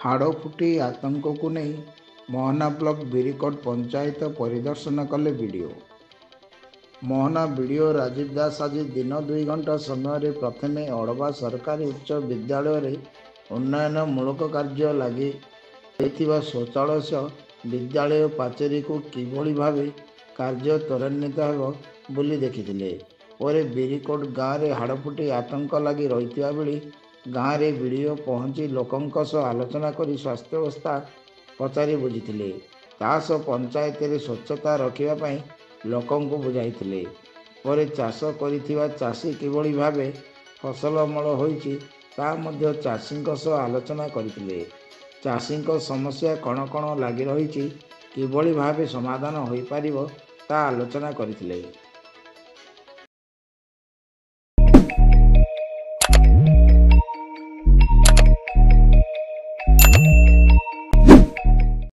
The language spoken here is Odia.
ହାଡ଼ ଫୁଟି ଆତଙ୍କକୁ ନେଇ ମୋହନା ବ୍ଲକ ବିରିକୋଟ ପଞ୍ଚାୟତ ପରିଦର୍ଶନ କଲେ ବିଡ଼ିଓ। ମୋହନା ବିଡ଼ିଓ ରାଜୀବ ଦାସ ଆଜି ଦିନ 2 ଘଣ୍ଟା ସମୟରେ ପ୍ରଥମେ ଅଡ଼ବା ସରକାରୀ ଉଚ୍ଚ ବିଦ୍ୟାଳୟରେ ଉନ୍ନୟନମୂଳକ କାର୍ଯ୍ୟ ଲାଗି ରହିଥିବା ଶୌଚାଳୟ ବିଦ୍ୟାଳୟ ପାଚେରୀକୁ କିଭଳି ଭାବେ କାର୍ଯ୍ୟ ତ୍ୱରାନ୍ୱିତ ହେବ ବୋଲି ଦେଖିଥିଲେ। ପରେ ବିରିକୋଟ ଗାଁରେ ହାଡ଼ଫୁଟି ଆତଙ୍କ ଲାଗି ରହିଥିବା ବେଳେ ଗାଁରେ ବିଡ଼ିଓ ପହଞ୍ଚି ଲୋକଙ୍କ ସହ ଆଲୋଚନା କରି ସ୍ୱାସ୍ଥ୍ୟାବସ୍ଥା ପଚାରି ବୁଝିଥିଲେ। ତା ସହ ପଞ୍ଚାୟତରେ ସ୍ୱଚ୍ଛତା ରଖିବା ପାଇଁ ଲୋକଙ୍କୁ ବୁଝାଇଥିଲେ। ପରେ ଚାଷ କରିଥିବା ଚାଷୀ କିଭଳି ଭାବେ ଫସଲ ଅମଳ ହୋଇଛି ତାହା ମଧ୍ୟ ଚାଷୀଙ୍କ ସହ ଆଲୋଚନା କରିଥିଲେ। ଚାଷୀଙ୍କ ସମସ୍ୟା କ'ଣ କ'ଣ ଲାଗି ରହିଛି, କିଭଳି ଭାବେ ସମାଧାନ ହୋଇପାରିବ ତାହା ଆଲୋଚନା କରିଥିଲେ।